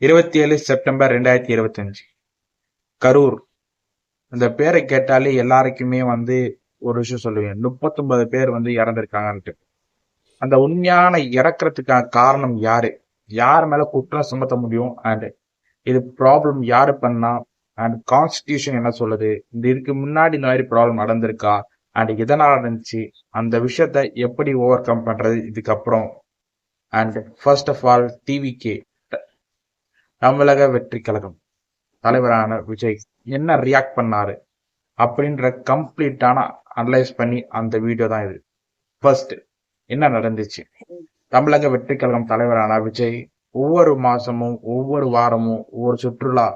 27 September 2025 Karur. இந்த பேரை கேட்டாலே எல்லாருக்குமே ஒரு விஷயம் சொல்லுவேன். 39 பேர் இறந்திருக்காங்கன்ட்டு. அந்த உண்மையான இறக்குறதுக்கான காரணம் யாரு? யார் மேல குற்றம் சுமத்த முடியும்? அண்ட் இது ப்ராப்ளம் யாரு பண்ணா? அண்ட் கான்ஸ்டிடியூஷன் என்ன சொல்லுது? இதுக்கு முன்னாடி இந்த மாதிரி ப்ராப்ளம் நடந்திருக்கா? அண்ட் இதனால இருந்துச்சு, அந்த விஷயத்த எப்படி ஓவர் கம் பண்றது இதுக்கப்புறம்? And first of all, TVK Tamilaga Vettri கழகம் தலைவரான விஜய் என்ன ரியாக்ட் பண்ணாரு அப்படின்ற கம்ப்ளீட்டான அனலைஸ் பண்ணி அந்த வீடியோ தான் இது. ஃபர்ஸ்ட் என்ன நடந்துச்சு? தமிழக வெற்றி கழகம் தலைவரான விஜய் ஒவ்வொரு மாசமும் ஒவ்வொரு வாரமும் ஒவ்வொரு சுற்றுலா,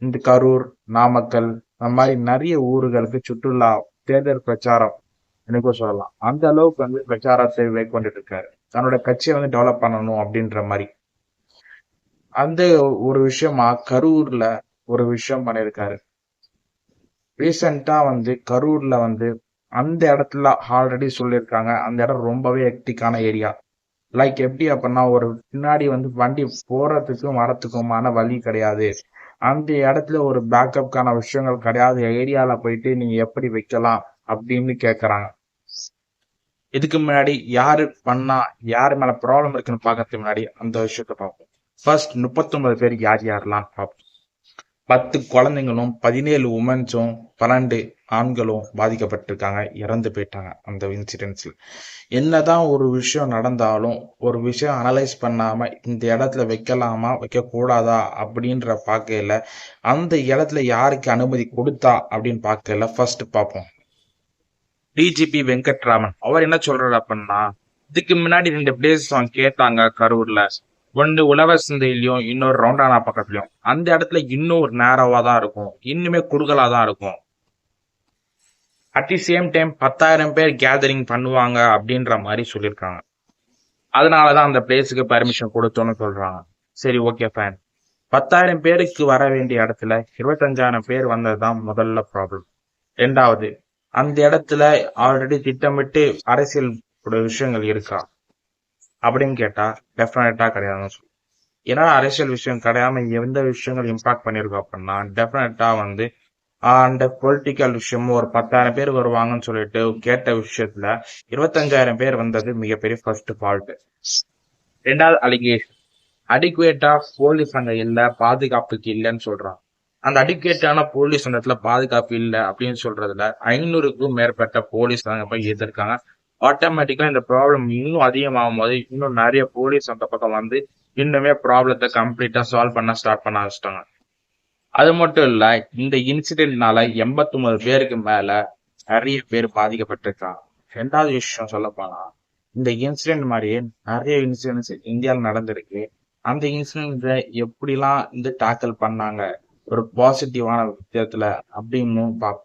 இந்த கரூர், நாமக்கல், அந்த மாதிரி நிறைய ஊர்களுக்கு சுற்றுலா தேர்தல் பிரச்சாரம் எனக்கும் சொல்லலாம். அந்த அளவுக்கு பிரச்சாரத்தை மேற்கொண்டுட்டு இருக்காரு. தன்னோட கட்சியை டெவலப் பண்ணணும் அப்படின்ற மாதிரி. அந்த ஒரு விஷயமா கரூர்ல ஒரு விஷயம் பண்ணியிருக்காரு. ரீசெண்டா கரூர்ல அந்த இடத்துல ஆல்ரெடி சொல்லியிருக்காங்க, அந்த இடம் ரொம்பவே ஹெக்டிக்கான ஏரியா. லைக் எப்படி அப்படின்னா, ஒரு பின்னாடி வண்டி போறதுக்கும் வரத்துக்குமான வழி கிடையாது. அந்த இடத்துல ஒரு பேக்கப்கான விஷயங்கள் கிடையாது. ஏரியால போயிட்டு நீங்க எப்படி வைக்கலாம் அப்படின்னு கேக்குறாங்க. இதுக்கு முன்னாடி யாரு பண்ணா, யாரு மேல ப்ராப்ளம் இருக்குன்னு பாக்கிறதுக்கு முன்னாடி அந்த விஷயத்த பார்ப்போம். ஃபர்ஸ்ட் 39 பேர் யார் யாரெல்லாம் பார்ப்போம். 10 குழந்தைங்களும் 17 உமன்ஸும் 12 ஆண்களும் பாதிக்கப்பட்டிருக்காங்க, இறந்து போயிட்டாங்க அந்த இன்சிடென்ட்ஸ்ல. என்னதான் ஒரு விஷயம் நடந்தாலும் ஒரு விஷயம் அனலைஸ் பண்ணாம இந்த இடத்துல வைக்கலாமா வைக்க கூடாதா அப்படின்ற பார்க்கல, அந்த இடத்துல யாருக்கு அனுமதி கொடுத்தா அப்படின்னு பார்க்கல. ஃபர்ஸ்ட் பார்ப்போம் டிஜிபி வெங்கட்ராமன். அவர் என்ன சொல்றாரு அப்படின்னா, இதுக்கு முன்னாடி 2 பிளேஸ் கேட்டாங்க கரூர்ல. ஒன்று உழவர் சந்தையிலயும் இன்னொரு ரவுண்டானா பக்கத்துலயும். அந்த இடத்துல இன்னும் ஒரு நேரவா தான் இருக்கும், இன்னுமே குறுகலா தான் இருக்கும். அட் தி சேம் டைம் 10,000 பேர் கேதரிங் பண்ணுவாங்க அப்படின்ற மாதிரி சொல்லியிருக்காங்க. அதனாலதான் அந்த பிளேஸுக்கு பர்மிஷன் கொடுத்தோன்னு சொல்றாங்க. சரி, ஓகே ஃபைன். 10,000 பேருக்கு வர வேண்டிய இடத்துல 25,000 பேர் வந்ததுதான் முதல்ல ப்ராப்ளம். ரெண்டாவது, அந்த இடத்துல ஆல்ரெடி திட்டமிட்டு அரசியல் விஷயங்கள் இருக்கா அப்படின்னு கேட்டா டெஃபினட்டா கிடையாதுன்னு சொல்லுவோம். ஏன்னா அரசியல் விஷயம் கிடையாம எந்த விஷயங்கள் இம்பாக்ட் பண்ணிருக்கோம் அப்படின்னா டெஃபினட்டா அந்த பொலிட்டிக்கல் விஷயமும் ஒரு 10,000 பேர் வருவாங்கன்னு சொல்லிட்டு கேட்ட விஷயத்துல 25,000 பேர் வந்தது மிகப்பெரிய ஃபர்ஸ்ட் ஃபால்ட். ரெண்டாவது அலிகேஷன், அடிக்குவேட்டா போலீஸ் அங்க இல்ல, பாதுகாப்புக்கு இல்லைன்னு சொல்றாங்க. அந்த அடிக்குவேட்டான போலீஸ் அந்த இடத்துல பாதுகாப்பு இல்லை அப்படின்னு சொல்றதுல 500க்கும் மேற்பட்ட போலீஸ் அங்க போய் எதிர்க்காங்க. ஆட்டோமேட்டிக்கா இந்த ப்ராப்ளம் இன்னும் அதிகமாகும் போது இன்னும் நிறைய போலீஸ் அந்த பக்கம் இன்னுமே ப்ராப்ளத்தை கம்ப்ளீட்டா சால்வ் பண்ண ஸ்டார்ட் பண்ண ஆரம்பிச்சிட்டாங்க. அது மட்டும் இல்ல, இந்த இன்சிடென்ட்னால 89 பேருக்கு மேல நிறைய பேர் பாதிக்கப்பட்டிருக்காங்க. ரெண்டாவது விஷயம் சொல்ல போனா, இந்த இன்சிடென்ட் மாதிரியே நிறைய இன்சிடென்ட்ஸ் இந்தியாவில் நடந்திருக்கு. அந்த இன்சிடென்ட் எப்படிலாம் டேக்கிள் பண்ணாங்க ஒரு பாசிட்டிவான விஷயத்துல அப்படின்னு பார்ப்போம்.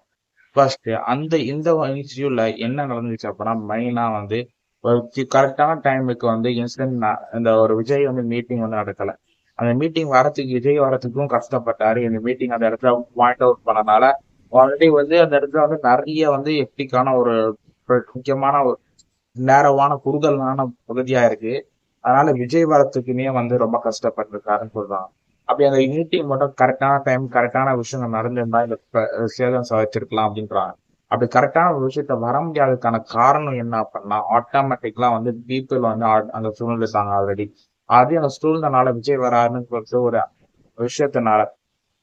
ஃபர்ஸ்ட் இந்த இன்ஸ்டியூட்ல என்ன நடந்துச்சு அப்படின்னா, மெயினா ஒரு கரெக்டான டைமுக்கு இன்சிடென்ட் இந்த ஒரு விஜய் மீட்டிங் நடக்கல. அந்த மீட்டிங் வரத்துக்கு விஜய் வரத்துக்கும் கஷ்டப்பட்டாரு. இந்த மீட்டிங் அந்த இடத்துல பாயிண்ட் அவுட் பண்ணனால ஆல்ரெடி அந்த இடத்துல நிறைய எக்டிக்கான ஒரு முக்கியமான ஒரு நேரவான குறுகலான பகுதியா இருக்கு. அதனால விஜய் வரத்துக்குமே ரொம்ப கஷ்டப்பட்டிருக்காருன்னு சொல்றாங்க. அப்படி அந்த மீட்டிங் மட்டும் கரெக்டான டைம் கரெக்டான விஷயங்கள் நடந்திருந்தா இந்த சேதம் வச்சிருக்கலாம் அப்படின்றாங்க. அப்படி கரெக்டான ஒரு விஷயத்த வர முடியாததுக்கான காரணம் என்ன அப்படின்னா, ஆட்டோமேட்டிக்கலா பீப்புள் அந்த சூழ்நிலைத்தாங்க ஆல்ரெடி. அதே அந்த சூழ்நிலைனால விஜய் வராருன்னு சொல்லிட்டு ஒரு விஷயத்தினால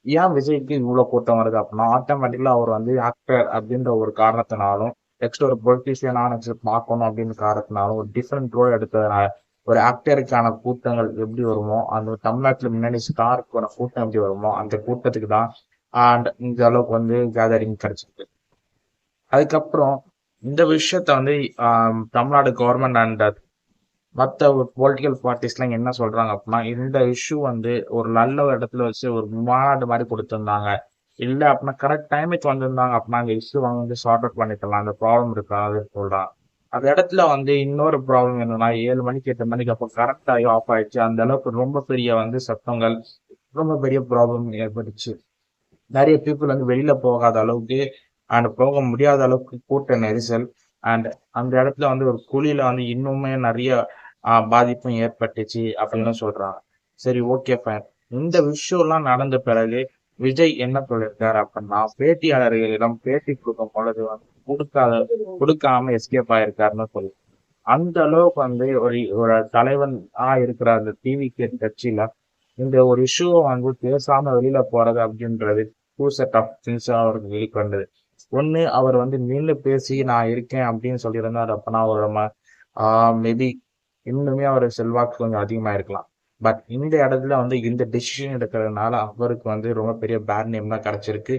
ஏன் விஜய்க்கு இவ்வளவு கூட்டம் வருது அப்படின்னா, ஆட்டோமேட்டிக்கலா அவர் ஆக்டர் அப்படின்ற ஒரு காரணத்தினாலும், நெக்ஸ்ட் ஒரு பொலிட்டீஷியனா நெக்ஸ்ட் பார்க்கணும் அப்படின்னு காரணத்தினாலும் ஒரு டிஃப்ரெண்ட் ரோல் எடுத்ததுனால ஒரு ஆக்டருக்கான கூட்டங்கள் எப்படி வருமோ, அந்த தமிழ்நாட்டுல முன்னாடி ஸ்டாருக்கான கூட்டம் எப்படி வருமோ அந்த கூட்டத்துக்கு தான் அண்ட் இந்த அளவுக்கு கேதரிங் கிடைச்சிருக்கு. அதுக்கப்புறம் இந்த விஷயத்த தமிழ்நாடு கவர்மெண்ட் அண்ட் மற்ற பொலிட்டிக்கல் பார்ட்டிஸ்லாம் என்ன சொல்றாங்க அப்படின்னா, இந்த இஷ்யூ ஒரு நல்ல இடத்துல வச்சு ஒரு மாநாடு மாதிரி கொடுத்திருந்தாங்க. இல்ல அப்படின்னா கரெக்ட் டைமுக்கு வந்திருந்தாங்க அப்படின்னா அந்த இஷ்யூ சார்ட் அவுட் பண்ணிக்கலாம், அந்த ப்ராப்ளம் இருக்காது சொல்றாங்க. அந்த இடத்துல இன்னொரு ப்ராப்ளம் என்னன்னா, 7 மணிக்கு 8 மணிக்கு அப்போ கரெக்ட் ஆகி ஆஃப் ஆயிடுச்சு. அந்த அளவுக்கு ரொம்ப பெரிய சத்தங்கள், ரொம்ப பெரிய ப்ராப்ளம் ஏற்பட்டுச்சு. நிறைய பீப்புள் வெளியில போகாத அளவுக்கு அண்ட் போக முடியாத அளவுக்கு கூட்ட நெரிசல். அண்ட் அந்த இடத்துல ஒரு குழியில இன்னுமே நிறைய பாதிப்பும் ஏற்பட்டுச்சு அப்படின்னு சொல்றாங்க. சரி, ஓகே ஃபைன். இந்த விஷயம்லாம் நடந்த பிறகு விஜய் என்ன சொல்லியிருக்காரு அப்படின்னா, பேட்டியாளர்களிடம் பேட்டி கொடுக்கும் பொழுது வந்து கொடுக்காம எஸ்கேப் ஆயிருக்காருன்னு சொல்லி, அந்த அளவுக்கு வந்து ஒரு தலைவன் இருக்கிற அந்த டிவி கட்சியில இந்த ஒரு இஷ்யூவை வந்து பேசாம வெளியில போறது அப்படின்றது டூ செட் ஆஃப் திங்ஸ் அவருக்கு வெளிக்கொண்டது. ஒண்ணு அவர் வந்து நின்னு பேசி நான் இருக்கேன் அப்படின்னு சொல்லியிருந்தாரு அப்படின்னா அவரோட மேபி இன்னுமே அவர் செல்வாக்கு கொஞ்சம் அதிகமா இருக்கலாம். பட் இந்த இடத்துல வந்து இந்த டெசிஷன் எடுக்கிறதுனால அவருக்கு வந்து ரொம்ப பெரிய பேட் நேம் தான் கிடைச்சிருக்கு.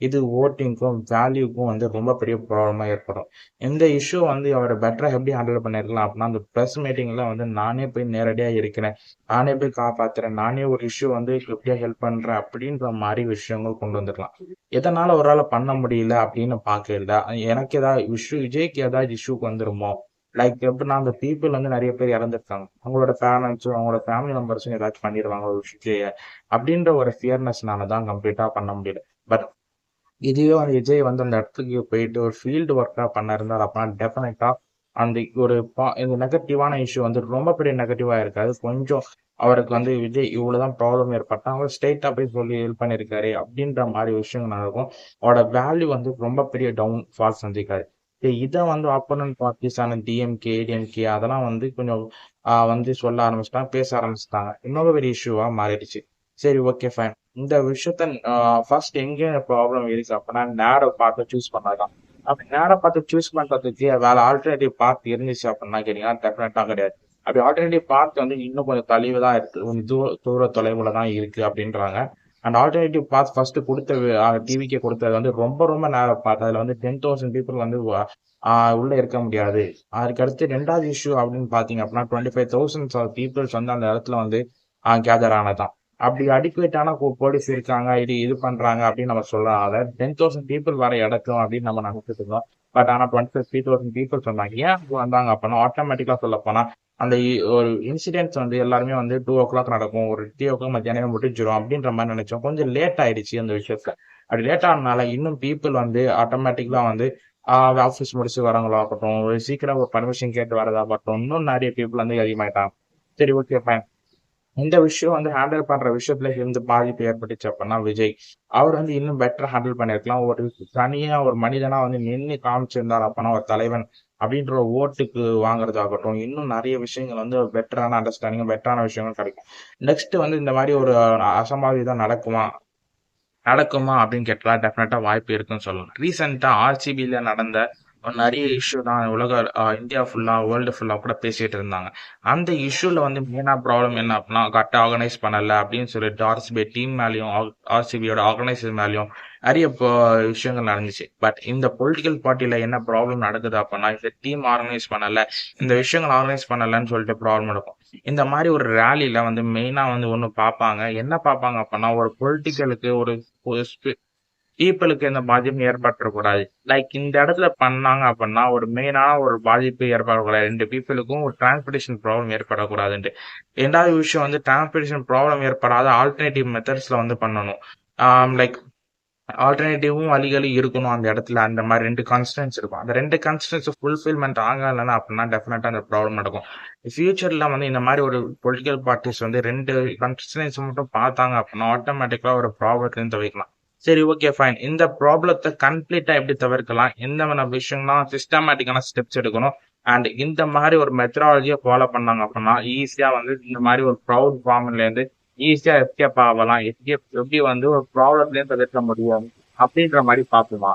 இது ஓட்டிங்க்கும் வேல்யூக்கும் வந்து ரொம்ப பெரிய ப்ராப்ளமா ஏற்படும். இந்த இஷ்யூ வந்து அவர் பெட்டரா எப்படி ஹேண்டில் பண்ணிருக்கலாம் அப்படின்னா, அந்த ப்ரெஸ் மீட்டிங்ல வந்து நானே போய் நேரடியா இருக்கிறேன், நானே போய் காப்பாத்துறேன், நானே ஒரு இஷ்யூ வந்து எப்படியா ஹெல்ப் பண்றேன் அப்படின்ற மாதிரி விஷயங்கள் கொண்டு வந்துருக்கலாம். எதனால அவரால் பண்ண முடியல அப்படின்னு பார்க்கல. எனக்கு ஏதாவது இஷ்யூ, விஜய்க்கு ஏதாவது இஷ்யூக்கு வந்துருமோ, லைக் எப்படின்னா அந்த பீப்புள் வந்து நிறைய பேர் இறந்துருக்காங்க, அவங்களோட பேரண்ட்ஸும் அவங்களோட ஃபேமிலி மெம்பர்ஸும் ஏதாச்சும் பண்ணிடுவாங்க ஒரு விஷயம் அப்படின்ற ஒரு ஃபியர்னஸ்னால தான் கம்ப்ளீட்டா பண்ண முடியல. பட் இதுவே வந்து விஜய் வந்து அந்த இடத்துக்கு போயிட்டு ஒரு ஃபீல்டு ஒர்க்கா பண்ண இருந்தார் அப்படின்னா டெஃபினட்டா அந்த ஒரு இந்த நெகட்டிவான இஷ்யூ வந்து ரொம்ப பெரிய நெகட்டிவா இருக்காது. கொஞ்சம் அவருக்கு வந்து விஜய் இவ்வளவுதான் ப்ராப்ளம் ஏற்பட்டா அவர் ஸ்ட்ரெயிட்டா போய் சொல்லி ஹெல்ப் பண்ணியிருக்காரு அப்படின்ற மாதிரி விஷயங்கள் நடக்கும். அவரோட வேல்யூ வந்து ரொம்ப பெரிய டவுன் ஃபால் சந்திக்காது. இதை வந்து ஆப்போனன்ட் பார்ட்டிஸான டிஎம்கே ஏடிஎம்கே அதெல்லாம் வந்து கொஞ்சம் வந்து சொல்ல ஆரம்பிச்சிட்டாங்க, பேச ஆரம்பிச்சிட்டாங்க. இன்னொரு பெரிய இஷ்யூவா மாறிடுச்சு. சரி, ஓகே, ஃபைன். இந்த விஷயத்த ஃபர்ஸ்ட் எங்க ப்ராப்ளம் இருக்கு அப்படின்னா நேரோ பார்த்து சூஸ் பண்ணாதான். அப்படி நேரோ பார்த்து சூஸ் பண்றதுக்கு வேற ஆல்டர்னேட்டிவ் பாத் இருந்துச்சு அப்படின்னா கேட்டீங்கன்னா டெஃபினட்டா கிடையாது. அப்படி ஆல்டர்னேட்டிவ் பாத் வந்து இன்னும் கொஞ்சம் தெளிவு தான் இருக்கு, கொஞ்சம் தூர தொலைவுல தான் இருக்கு அப்படின்றாங்க. அண்ட் ஆல்டர்னேட்டிவ் பாத் ஃபர்ஸ்ட் கொடுத்த டிவிக்கு கொடுத்தது வந்து ரொம்ப ரொம்ப நேரோ பாத். அதுல வந்து 10,000 பீப்புள் வந்து உள்ள இருக்க முடியாது. அதுக்கடுத்து ரெண்டாவது இஷ்யூ அப்படின்னு பாத்தீங்க அப்படின்னா 25,000 பீப்புள்ஸ் வந்து அந்த இடத்துல வந்து கேதர் ஆனதான். அப்படி அடிக்குவேட்டான போலீஸ் இருக்காங்க, இது பண்றாங்க அப்படின்னு நம்ம சொல்லலாம். அதை 10,000 பீப்புள் வர இடக்கும் அப்படின்னு நம்ம நினைச்சிட்டு இருந்தோம். பட் ஆனா 25,000 பீப்புள் சொன்னாங்க. ஏன் அப்படி வந்தாங்க அப்படின்னா ஆட்டோமேட்டிக்கா சொல்ல போனா அந்த ஒரு இன்சிடென்ட்ஸ் வந்து எல்லாருமே வந்து 2 o'clock நடக்கும், ஒரு 3 o'clock மத்தியானமே முடிஞ்சிடும் அப்படின்ற மாதிரி நினைச்சோம். கொஞ்சம் லேட் ஆயிடுச்சு அந்த விஷயத்துல. அப்படி லேட் ஆனதுனால இன்னும் பீப்புள் வந்து ஆட்டோமேட்டிக்கா வந்து ஆஃபீஸ் முடிச்சு வரவங்களாகட்டும், ஒரு சீக்கிரம் ஒரு பர்மிஷன் கேட்டு வரதாகட்டும், இன்னும் நிறைய பீப்புள் வந்து அதிகமாயிட்டாங்க. சரி, ஓகே, ஃபைன். இந்த விஷயம் வந்து ஹேண்டில் பண்ற விஷயத்துல இருந்து பாதிப்பு ஏற்பட்டுச்சு அப்படின்னா விஜய் அவர் வந்து இன்னும் பெட்டரா ஹேண்டில் பண்ணிருக்கலாம். ஒரு தனியா ஒரு மனிதனா வந்து நின்று காமிச்சிருந்தார் அப்படின்னா ஒரு தலைவன் அப்படின்ற ஒரு ஓட்டுக்கு வாங்குறதாகட்டும், இன்னும் நிறைய விஷயங்கள் வந்து பெட்டரான அண்டர்ஸ்டாண்டிங், பெட்டரான விஷயங்கள் கிடைக்கும். நெக்ஸ்ட் வந்து இந்த மாதிரி ஒரு அசம்பாவிதம் நடக்குமா நடக்குமா அப்படின்னு கேட்டா டெஃபினட்டா வாய்ப்பு இருக்குன்னு சொல்லலாம். ரீசெண்டா ஆர்சிபில நடந்த ஒரு நிறைய இஷ்யூ தான் இந்தியா ஃபுல்லா வேர்ல்டு ஃபுல்லா கூட பேசிட்டு இருந்தாங்க. அந்த இஷ்யூல வந்து மெயினா ப்ராப்ளம் என்ன அப்படின்னா கரெக்டா ஆர்கனைஸ் பண்ணல அப்படின்னு சொல்லிட்டு ஆர்சிபி டீம் மேலயும் ஆர்சிபியோட ஆர்கனைசர் மேலயும் நிறைய விஷயங்கள் நடந்துச்சு. பட் இந்த பொலிட்டிக்கல் பார்ட்டில என்ன ப்ராப்ளம் நடக்குது அப்படின்னா இந்த டீம் ஆர்கனைஸ் பண்ணல, இந்த விஷயங்கள் ஆர்கனைஸ் பண்ணலன்னு சொல்லிட்டு ப்ராப்ளம் நடக்கும். இந்த மாதிரி ஒரு ரேலில வந்து மெயினா வந்து ஒண்ணு பார்ப்பாங்க, என்ன பார்ப்பாங்க அப்படின்னா ஒரு பொலிட்டிக்கலுக்கு ஒரு பீப்புளுக்கு எந்த பாதிப்பும் ஏற்பட்டுறக்கூடாது. லைக் இந்த இடத்துல பண்ணாங்க அப்படின்னா ஒரு மெயினான ஒரு பாதிப்பு ஏற்படக்கூடாது, ரெண்டு பீப்புளுக்கும் ஒரு டிரான்ஸ்போர்டேஷன் ப்ராப்ளம் ஏற்படக்கூடாதுன்ட்டு. ரெண்டாவது விஷயம் வந்து டிரான்ஸ்போர்டேஷன் ப்ராப்ளம் ஏற்படாத ஆல்டர்னேட்டிவ் மெத்தட்ஸ்ல வந்து பண்ணணும். லைக் ஆல்டர்னேட்டிவும் வழிகளும் இருக்கணும் அந்த இடத்துல. அந்த மாதிரி 2 கான்ஸ்டன்ட்ஸ் இருக்கும். அந்த 2 கான்ஸ்டன்ட்ஸ் ஃபுல்ஃபில்மெண்ட் ஆகலைன்னா அப்படின்னா டெஃபினட்டா அந்த ப்ராப்ளம் நடக்கும். ஃபியூச்சர்ல வந்து இந்த மாதிரி ஒரு பொலிட்டிக்கல் பார்ட்டிஸ் வந்து 2 கான்ஸ்டன்ட்ஸ் மட்டும் பார்த்தாங்க அப்படின்னா ஆட்டோமேட்டிக்கா ஒரு ப்ராப்ளத்தையும் தவிர்க்கலாம். சரி, ஓகே, ஃபைன். இந்த ப்ராப்ளத்தை கம்ப்ளீட்டா எப்படி தவிர்க்கலாம், எந்த விஷயம்லாம் சிஸ்டமேட்டிக்கான ஸ்டெப்ஸ் எடுக்கணும், அண்ட் இந்த மாதிரி ஒரு மெத்தடாலஜியை ஃபாலோ பண்ணாங்க அப்படின்னா ஈஸியா வந்து இந்த மாதிரி ஒரு ப்ரௌட் ஃபார்ம்ல இருந்து ஈஸியா எஸ்கேப் ஆகலாம். எப்படி வந்து ஒரு ப்ராப்ளம்லேயும் தவிர்க்க முடியும் அப்படின்ற மாதிரி பார்ப்போமா.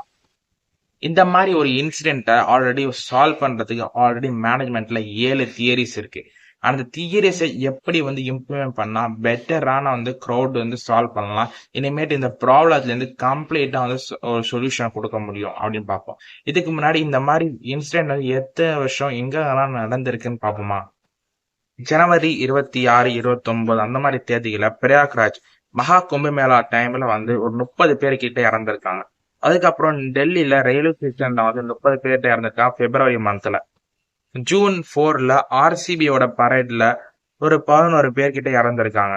இந்த மாதிரி ஒரு இன்சிடென்ட்டை ஆல்ரெடி சால்வ் பண்றதுக்கு ஆல்ரெடி மேனேஜ்மெண்ட்ல 7 தியரிஸ் இருக்கு. அந்த தியரிஸை எப்படி வந்து இம்ப்ளிமெண்ட் பண்ணா பெட்டரான வந்து க்ரௌட் வந்து சால்வ் பண்ணலாம், இனிமேட்டு இந்த ப்ராப்ளத்துல இருந்து கம்ப்ளீட்டா வந்து ஒரு சொல்யூஷன் கொடுக்க முடியும் அப்படின்னு பார்ப்போம். இதுக்கு முன்னாடி இந்த மாதிரி இன்சிடென்ட் வந்து எத்தனை வருஷம் எங்கெல்லாம் நடந்திருக்குன்னு பார்ப்போமா. ஜனவரி 26, 29 அந்த மாதிரி தேதியில பிரயாக்ராஜ் மகா கும்பமேளா டைம்ல வந்து ஒரு 30 பேர் கிட்ட இறந்திருக்காங்க. அதுக்கப்புறம் டெல்லியில ரயில்வே ஸ்டேஷன்ல வந்து 30 பேர்கிட்ட இறந்திருக்காங்க பிப்ரவரி மந்த்ல. ஜூன் 4ல ஆர்சிபியோட பரேட்ல ஒரு 11 பேர்கிட்ட இறந்திருக்காங்க.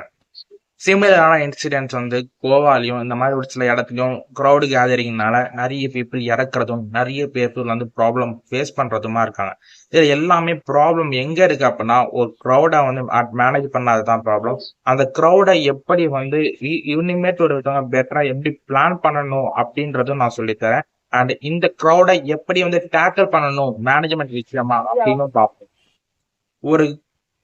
சிமிலரான இன்சிடென்ட்ஸ் வந்து கோவாலையும் இந்த மாதிரி ஒரு சில இடத்துலையும் க்ரௌடு கேதரிங்னால நிறைய பீப்புள் இறக்குறதும் நிறைய பீப்புள் வந்து ப்ராப்ளம் ஃபேஸ் பண்றதுமா இருக்காங்க. இது எல்லாமே ப்ராப்ளம் எங்க இருக்கு அப்படின்னா ஒரு க்ரௌடை வந்து மேனேஜ் பண்ணாததான் ப்ராப்ளம். அந்த க்ரௌடை எப்படி வந்து இனிமேட் ஒரு விதமாக பெட்டரா எப்படி பிளான் பண்ணணும் அப்படின்றதும் நான் சொல்லித்தரேன். அண்ட் இந்த க்ரௌடை எப்படி வந்து டேக்கிள் பண்ணணும் மேனேஜ்மெண்ட் விஷயமா அப்படின்னு பார்ப்போம். ஒரு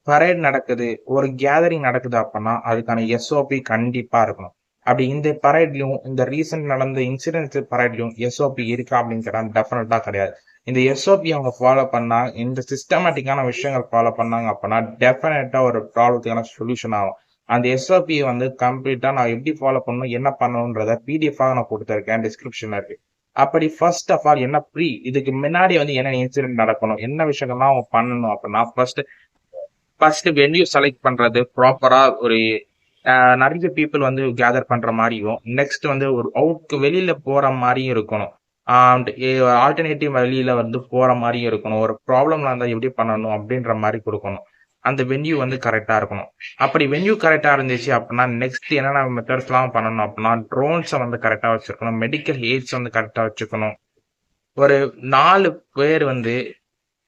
பரேட் நடக்குது, ஒரு கேதரிங் நடக்குது அப்படின்னா அதுக்கான எஸ்ஓபி கண்டிப்பா இருக்கணும். அப்படி இந்த பரேட்லயும் இந்த ரீசெண்ட் நடந்த இன்சிடென்ட் பரேட்லயும் எஸ்ஓபி இருக்கா அப்படின்னு கேட்டா டெஃபினட்டா கிடையாது. இந்த எஸ்ஓபி அவங்க ஃபாலோ பண்ணா, இந்த சிஸ்டமேட்டிக்கான விஷயங்கள் ஃபாலோ பண்ணாங்க அப்படின்னா டெஃபினட்டா ஒரு ப்ராப்ளத்துக்கான சொல்யூஷன் ஆகும். அந்த எஸ்ஓபி வந்து கம்ப்ளீட்டா நான் எப்படி ஃபாலோ பண்ணணும் என்ன பண்ணணும்ன்றத பிடிஎஃபாக நான் கொடுத்துருக்கேன், டிஸ்கிரிப்ஷன்ல இருக்கு. அப்படி ஃபர்ஸ்ட் ஆஃப் ஆல் என்ன இதுக்கு முன்னாடி வந்து என்ன இன்சிடென்ட் நடக்கணும், என்ன விஷயங்கள்லாம் அவங்க பண்ணணும் அப்படின்னா ஃபர்ஸ்ட் வென்யூ செலக்ட் பண்றது ப்ராப்பரா ஒரு நிறைய பீப்புள் வந்து கேதர் பண்ற மாதிரியும், நெக்ஸ்ட் வந்து ஒரு அவுட்க்கு வெளியில போற மாதிரியும் இருக்கணும். ஆல்டர்னேட்டிவ் வழியில வந்து போற மாதிரியும் இருக்கணும். ஒரு ப்ராப்ளம்ல இருந்தா எப்படி பண்ணணும் அப்படின்ற மாதிரி கொடுக்கணும். அந்த வென்யூ வந்து கரெக்டா இருக்கணும். அப்படி வென்யூ கரெக்டா இருந்துச்சு அப்படின்னா நெக்ஸ்ட் என்னென்ன மெத்தட்ஸ் எல்லாம் பண்ணணும் அப்படின்னா ட்ரோன்ஸை வந்து கரெக்டா வச்சிருக்கணும், மெடிக்கல் எய்ட்ஸ் வந்து கரெக்டா வச்சுக்கணும். ஒரு 4 பேர் வந்து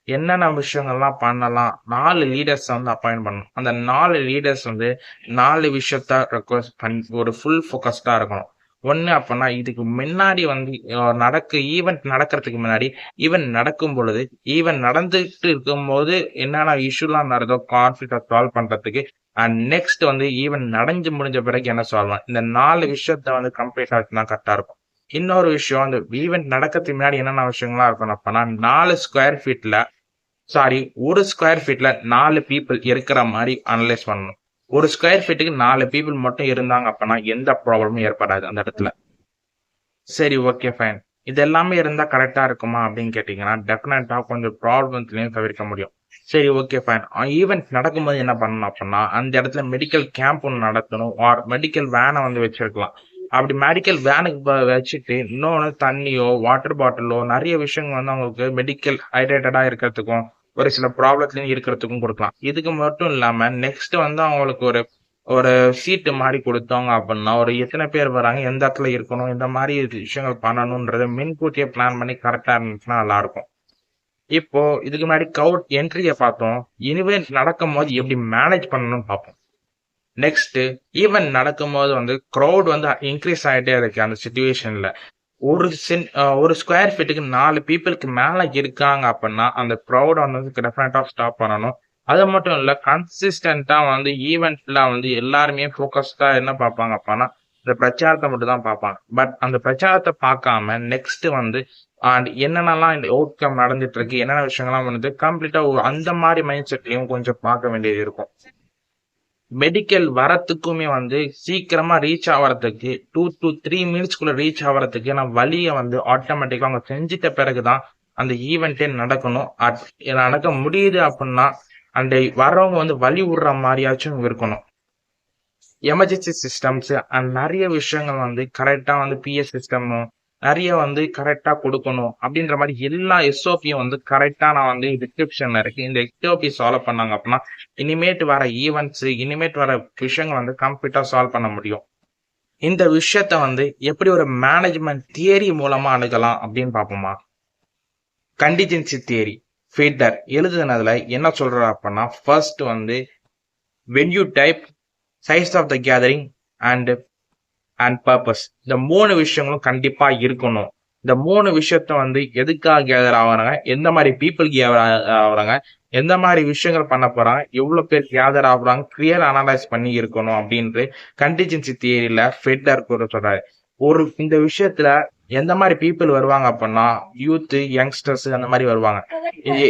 என்னென்ன விஷயங்கள்லாம் பண்ணலாம், 4 லீடர்ஸ் வந்து அப்பாயிண்ட் பண்ணணும். அந்த 4 லீடர்ஸ் வந்து 4 விஷயத்த ரெக்வஸ்ட் பண்ணி ஒரு ஃபுல் ஃபோக்கஸ்டா இருக்கணும். ஒண்ணு அப்படின்னா இதுக்கு முன்னாடி வந்து ஈவெண்ட் நடக்கிறதுக்கு முன்னாடி, ஈவெண்ட் நடக்கும் பொழுது, ஈவெண்ட் நடந்துட்டு இருக்கும்போது என்னென்ன இஷ்யூலாம் நடந்தோ கான்ஃபிளிக்ட சால்வ் பண்றதுக்கு, அண்ட் நெக்ஸ்ட் வந்து ஈவெண்ட் நடந்து முடிஞ்ச பிறகு என்ன சால்வ், இந்த 4 விஷயத்த வந்து கம்ப்ளீட்டா இருந்தா கரெக்டா இருக்கும். இன்னொரு விஷயம், அந்த ஈவெண்ட் நடக்கிறதுக்கு முன்னாடி என்னென்ன விஷயங்கள்லாம் இருக்கணும் அப்படின்னா 4 ஸ்கொயர் ஃபீட்ல ஒரு ஸ்கொயர் ஃபீட்ல 4 பீப்புள் இருக்கிற மாதிரி அனலைஸ் பண்ணணும். ஒரு ஸ்கொயர் ஃபீட்டுக்கு 4 பீப்புள் மட்டும் இருந்தாங்க அப்படின்னா எந்த ப்ராப்ளமும் ஏற்படாது அந்த இடத்துல. சரி, ஓகே, ஃபைன். இது எல்லாமே இருந்தா கரெக்டா இருக்குமா அப்படின்னு கேட்டீங்கன்னா டெஃபினட்டா கொஞ்சம் ப்ராப்ளம்ஸ்லயும் தவிர்க்க முடியும். சரி, ஓகே, ஃபைன். ஈவெண்ட் நடக்கும்போது என்ன பண்ணணும் அப்படின்னா அந்த இடத்துல மெடிக்கல் கேம்ப் ஒன்று நடத்தணும், ஆர் மெடிக்கல் வேனை வந்து வச்சிருக்கலாம். அப்படி மெடிக்கல் வேனுக்கு வச்சுட்டு இன்னொன்று தண்ணியோ வாட்டர் பாட்டிலோ நிறைய விஷயங்கள் வந்து அவங்களுக்கு மெடிக்கல் ஹைட்ரேட்டடா இருக்கிறதுக்கும் ஒரு சில ப்ராப்ளத்துலயும் இருக்கிறதுக்கும் கொடுக்கலாம். இதுக்கு மட்டும் இல்லாம நெக்ஸ்ட் வந்து அவங்களுக்கு ஒரு ஒரு சீட்டு மாதிரி கொடுத்தாங்க அப்படின்னா ஒரு எத்தனை பேர் வராங்க, எந்த இடத்துல இருக்கணும், இந்த மாதிரி விஷயங்கள் பண்ணணும்ன்றத முன்கூட்டியே பிளான் பண்ணி கரெக்டா இருந்துச்சுன்னா நல்லா இருக்கும். இப்போ இதுக்கு முன்னாடி கவுட் என்ட்ரிய பார்த்தோம். ஈவென்ட் நடக்கும் போது எப்படி மேனேஜ் பண்ணணும்னு பார்ப்போம். நெக்ஸ்ட் ஈவென்ட் நடக்கும்போது வந்து க்ரௌட் வந்து இன்க்ரீஸ் ஆகிட்டே இருக்கு. அந்த சுச்சுவேஷன்ல ஒரு ஸ்கொயர் ஃபீட்டுக்கு 4 பீப்புளுக்கு மேல இருக்காங்க அப்படின்னா அந்த க்ரௌட் வந்து டெஃபினட்டா ஸ்டாப் பண்ணணும். அது மட்டும் இல்ல, கன்சிஸ்டன்டா வந்து ஈவெண்ட்ல வந்து எல்லாருமே ஃபோக்கஸ்டா என்ன பார்ப்பாங்க அப்படின்னா இந்த பிரச்சாரத்தை மட்டும் தான் பார்ப்பாங்க. பட் அந்த பிரச்சாரத்தை பார்க்காம நெக்ஸ்ட் வந்து என்னென்னலாம் இந்த அவுட்கம் நடந்துட்டு இருக்கு, என்னென்ன விஷயங்கள்லாம் வந்து கம்ப்ளீட்டா அந்த மாதிரி மைண்ட் செட்லயும் கொஞ்சம் பார்க்க வேண்டியது இருக்கும். மெடிக்கல் வரத்துக்குமே வந்து சீக்கிரமா ரீச் ஆகிறதுக்கு 2 to 3 மினிட்ஸ்க்குள்ள ரீச் ஆகிறதுக்கு நான் வழியை வந்து ஆட்டோமேட்டிக்கா அவங்க செஞ்சிட்ட பிறகுதான் அந்த ஈவெண்ட்டே நடக்கணும். நடக்க முடியுது அப்படின்னா அந்த வர்றவங்க வந்து வழி விடுற மாதிரியாச்சும் இருக்கணும். எமர்ஜென்சி சிஸ்டம்ஸ் அண்ட் நிறைய விஷயங்கள் வந்து கரெக்டா வந்து பிஎஸ் சிஸ்டமும் நிறைய வந்து கரெக்டா கொடுக்கணும் அப்படின்ற மாதிரி எல்லா எஸ்ஓபியும் வந்து கரெக்டா நான் வந்து டிஸ்கிரிப்ஷன்ல இருக்கு. இந்த எஸ்ஓபி சால்வ் பண்ணாங்க அப்படின்னா இனிமேட் வர ஈவெண்ட்ஸ் இனிமேட் வர விஷயங்கள் வந்து கம்ப்ளீட்டா சால்வ் பண்ண முடியும். இந்த விஷயத்த வந்து எப்படி ஒரு மேனேஜ்மெண்ட் தியரி மூலமா அணுகலாம் அப்படின்னு பார்ப்போமா. கண்டிஜென்சி தியரி ஃபீட்டர் எழுதுனதுல என்ன சொல்ற அப்படின்னா ஃபர்ஸ்ட் வந்து venue type, size of the gathering and purpose, இந்த 3 விஷயங்களும் கண்டிப்பா இருக்கணும். இந்த 3 விஷயத்த வந்து எதுக்காக கேதர் ஆகுறாங்க, எந்த மாதிரி பீப்புள் கேதர் ஆகுறாங்க, எந்த மாதிரி விஷயங்கள் பண்ண போறாங்க, எவ்வளவு பேர் கேதர் ஆகுறாங்க, கிளியர் அனலைஸ் பண்ணி இருக்கணும் அப்படின்ட்டு கண்டிஜென்சி தியரியில ஃபெட்டர் கூட சொல்றாரு. இந்த விஷயத்துல எந்த மாதிரி பீப்புள் வருவாங்க அப்படின்னா யூத் யங்ஸ்டர்ஸ் அந்த மாதிரி வருவாங்க.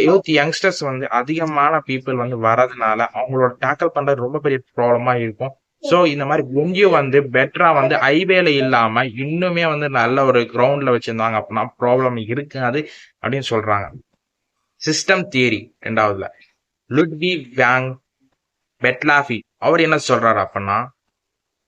யூத் யங்ஸ்டர்ஸ் வந்து அதிகமான பீப்புள் வந்து வர்றதுனால அவங்களோட டேக்கிள் பண்றது ரொம்ப பெரிய ப்ராப்ளமா இருக்கும். சோ இந்த மாதிரி வென்யூ வந்து பெட்டரா வந்து ஹைவேல இல்லாம இன்னுமே வந்து நல்ல ஒரு கிரவுண்ட்ல வச்சிருந்தாங்க அப்படின்னா ப்ராப்ளம் இருக்காது அப்படின்னு சொல்றாங்க. சிஸ்டம் தியரி ரெண்டாவதுல லுட்வி வாங் பெட்லாஃபி அவர் என்ன சொல்றாரு அப்படின்னா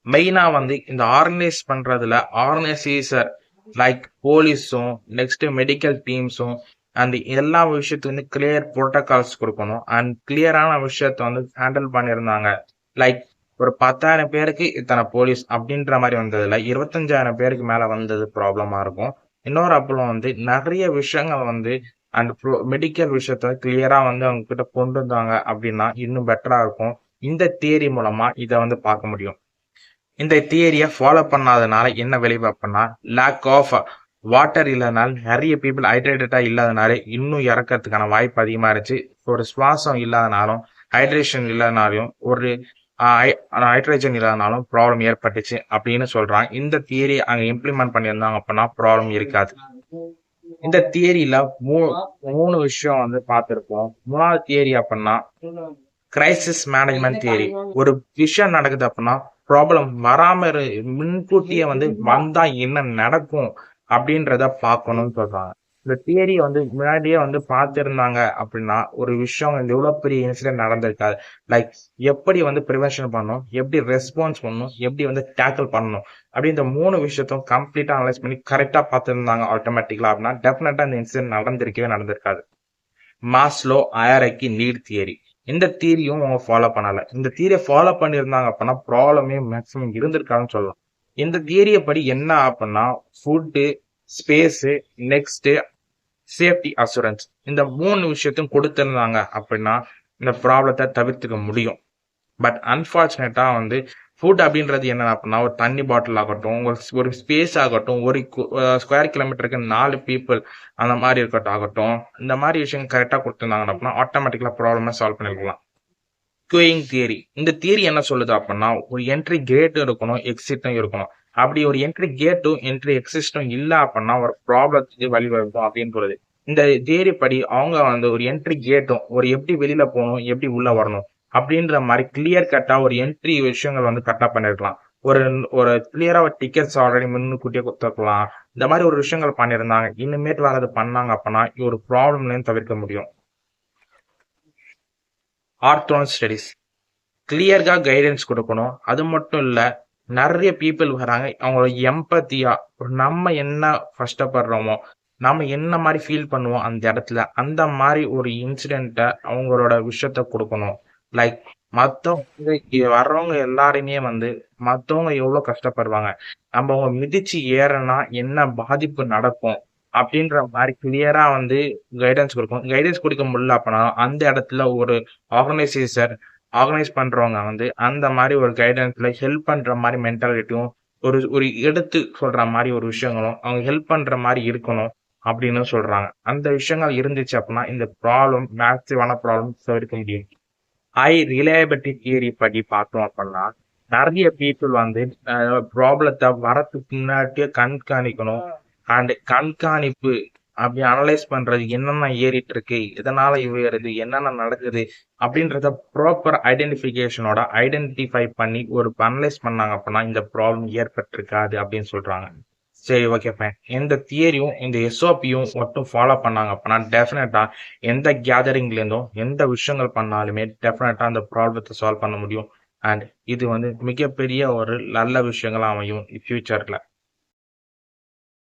மெயினா வந்து இந்த ஆர்கனைஸ் பண்றதுல ஆர்கனைசேஷர் லைக் போலீஸும் நெக்ஸ்ட் மெடிக்கல் டீம்ஸும் அந்த எல்லா விஷயத்துக்கு வந்து கிளியர் புரோட்டோகால்ஸ் கொடுக்கணும். அண்ட் கிளியரான விஷயத்த வந்து ஹேண்டில் பண்ணியிருந்தாங்க. லைக் ஒரு 10,000 பேருக்கு இத்தனை போலீஸ் அப்படின்ற மாதிரி வந்ததுல 25,000 பேருக்கு மேல வந்தது ப்ராப்ளமா இருக்கும். இன்னொரு அப்புறம் வந்து நிறைய விஷயங்கள் வந்து அண்ட் மெடிக்கல் விஷயத்த கிளியரா வந்து அவங்க கிட்ட கொண்டு வந்தாங்க அப்படின்னா இன்னும் பெட்டரா இருக்கும். இந்த தியரி மூலமா இதை வந்து பார்க்க முடியும். இந்த தியரியை ஃபாலோ பண்ணாதனால என்ன விளைவு அப்படின்னா, லேக் ஆஃப் வாட்டர் இல்லாதனால நிறைய பீப்புள் ஹைட்ரேட்டடா இல்லாதனால இன்னும் இறக்கறதுக்கான வாய்ப்பு அதிகமா இருந்துச்சு. ஒரு சுவாசம் இல்லாதனாலும் ஹைட்ரேஷன் இல்லாதனாலும் ஒரு ஹைட்ரஜன் இல்லாதனாலும் ப்ராப்ளம் ஏற்பட்டுச்சு அப்படின்னு சொல்றாங்க. இந்த தியரி அங்க இம்ப்ளிமெண்ட் பண்ணியிருந்தாங்க அப்படின்னா ப்ராப்ளம் இருக்காது. இந்த தியரியில மூணு விஷயம் வந்து பார்த்திருப்போம். மூணாவது தியரி அப்படின்னா கிரைசிஸ் மேனேஜ்மெண்ட் தியரி. ஒரு விஷயம் நடக்குது அப்படின்னா ப்ராப்ளம் வராம முன்கூட்டியே வந்து வந்தா என்ன நடக்கும் அப்படின்றத பார்க்கணும்னு சொல்றாங்க. இந்த தியரியை வந்து முன்னாடியே வந்து பார்த்திருந்தாங்க அப்படின்னா ஒரு விஷயம் எவ்வளவு பெரிய இன்சிடென்ட் நடந்திருக்காது. லைக் எப்படி வந்து ப்ரிவென்ஷன் பண்ணணும், எப்படி ரெஸ்பான்ஸ் பண்ணணும், எப்படி வந்து டேக்கிள் பண்ணணும் அப்படி இந்த மூணு விஷயத்தையும் கம்ப்ளீட்டா அனலைஸ் பண்ணி கரெக்டா பார்த்திருந்தாங்க ஆட்டோமேட்டிக்கலா அப்படின்னா டெஃபினட்டா இந்த இன்சிடென்ட் நடந்திருக்காது. Maslow hierarchy need theory. இந்த தியரியும் அவங்க ஃபாலோ பண்ணல. இந்த தியரியை ஃபாலோ பண்ணியிருந்தாங்க அப்படின்னா ப்ராப்ளமே மேக்ஸிமம் இருந்திருக்காதுன்னு சொல்லலாம். இந்த தியரியை படி என்ன அப்படின்னா food, space, next safety assurance இந்த மூணு விஷயத்தையும் கொடுத்திருந்தாங்க அப்படின்னா இந்த ப்ராப்ளத்தை தவிர்த்துக்க முடியும். பட் அன்பார்ச்சுனேட்டா வந்து ஃபுட் அப்படின்றது என்ன அப்படின்னா ஒரு தண்ணி பாட்டில் ஆகட்டும், ஒரு ஸ்பேஸ் ஆகட்டும், ஒரு ஸ்கொயர் கிலோமீட்டருக்கு 4 பீப்புள் அந்த மாதிரி ஆகட்டும், இந்த மாதிரி விஷயம் கரெக்டாக கொடுத்துருந்தாங்க அப்படின்னா ஆட்டோமேட்டிக்கலா ப்ராப்ளமே சால்வ் பண்ணிருக்கலாம். குயிங் தியரி. இந்த தியரி என்ன சொல்லுது அப்படின்னா ஒரு என்ட்ரி கேட்டும் இருக்கணும், எக்ஸிட்டும் இருக்கணும். அப்படி ஒரு என்ட்ரி கேட்டும் என்ட்ரி எக்ஸிஸ்டும் இல்ல அப்படின்னா ஒரு ப்ராப்ளத்துக்கு வழிவகுக்கும் அப்படின்னு சொல்லுது. இந்த தியரி படி அவங்க வந்து ஒரு என்ட்ரி கேட்டும் ஒரு எப்படி வெளியில போகணும், எப்படி உள்ள வரணும் அப்படின்ற மாதிரி கிளியர் கட்டா ஒரு என்ட்ரி விஷயங்கள் வந்து கரெக்டா பண்ணிருக்கலாம். ஒரு ஒரு கிளியரா ஒரு டிக்கெட்ஸ் ஆல்ரெடி முன்னுக்கூட்டியே கொடுத்துருக்கலாம். இந்த மாதிரி ஒரு விஷயங்கள் பண்ணியிருந்தாங்க. இனிமேட்டு வரது பண்ணாங்க அப்படின்னா ஒரு ப்ராப்ளம்லையும் தவிர்க்க முடியும். ஆர்த்தோன் ஸ்டடிஸ் கிளியர்கா கைடன்ஸ் கொடுக்கணும். அது மட்டும் இல்ல நிறைய பீப்புள் வராங்க. அவங்களோட எம்பத்தியா நம்ம என்ன கஷ்டப்படுறோமோ, நம்ம என்ன மாதிரி ஃபீல் பண்ணுவோம் அந்த இடத்துல, அந்த மாதிரி ஒரு இன்சிடென்ட்டை அவங்களோட விஷயத்த கொடுக்கணும். லைக் மத்தவங்க வர்றவங்க எல்லாருமே வந்து மத்தவங்க எவ்வளவு கஷ்டப்படுவாங்க, நம்ம அவங்க மிதிச்சு ஏறனா என்ன பாதிப்பு நடக்கும் அப்படின்ற மாதிரி கிளியரா வந்து கைடன்ஸ் கொடுக்கும். கைடன்ஸ் கொடுக்க முடியல அப்படின்னா அந்த இடத்துல ஒரு ஆர்கனைசேஷன் ஆர்கனைஸ் பண்றவங்க வந்து அந்த மாதிரி ஒரு கைடன்ஸ்ல ஹெல்ப் பண்ற மாதிரி மென்டாலிட்டியும் ஒரு ஒரு எடுத்து சொல்ற மாதிரி ஒரு விஷயங்களும் அவங்க ஹெல்ப் பண்ற மாதிரி இருக்கணும் அப்படின்னு சொல்றாங்க. அந்த விஷயங்கள் இருந்துச்சு அப்படின்னா இந்த ப்ராப்ளம் மேக்சிவான ப்ராப்ளம் தவிர்க்க முடியும். ஹை ரிலையபிலிட்டி தியரி படி பார்த்தோம் அப்படின்னா நிறைய பீப்புள் வந்து ப்ராப்ளத்தை வரத்துக்கு முன்னாடியே கண்காணிக்கணும். அண்ட் கண்காணிப்பு அப்படி அனலைஸ் பண்றது என்னென்ன ஏறிட்டு இருக்கு, எதனால ஏறுது, என்னென்ன நடக்குது அப்படின்றத ப்ராப்பர் ஐடென்டிஃபிகேஷனோட ஐடென்டிஃபை பண்ணி ஒரு அனலைஸ் பண்ணாங்க அப்படின்னா இந்த ப்ராப்ளம் ஏற்பட்டிருக்காது அப்படின்னு சொல்றாங்க. சரி, ஓகே, ஃபைன். இந்த தியரியும் இந்த எஸ்ஓபியும் மட்டும் ஃபாலோ பண்ணாங்க அப்படின்னா டெஃபினட்டா எந்த கேதரிங்ல இருந்தும் எந்த விஷயங்கள் பண்ணாலுமே டெஃபினட்டா அந்த ப்ராப்ளத்தை சால்வ் பண்ண முடியும். அண்ட் இது வந்து மிகப்பெரிய ஒரு நல்ல விஷயங்களா அமையும் ஃபியூச்சர்ல.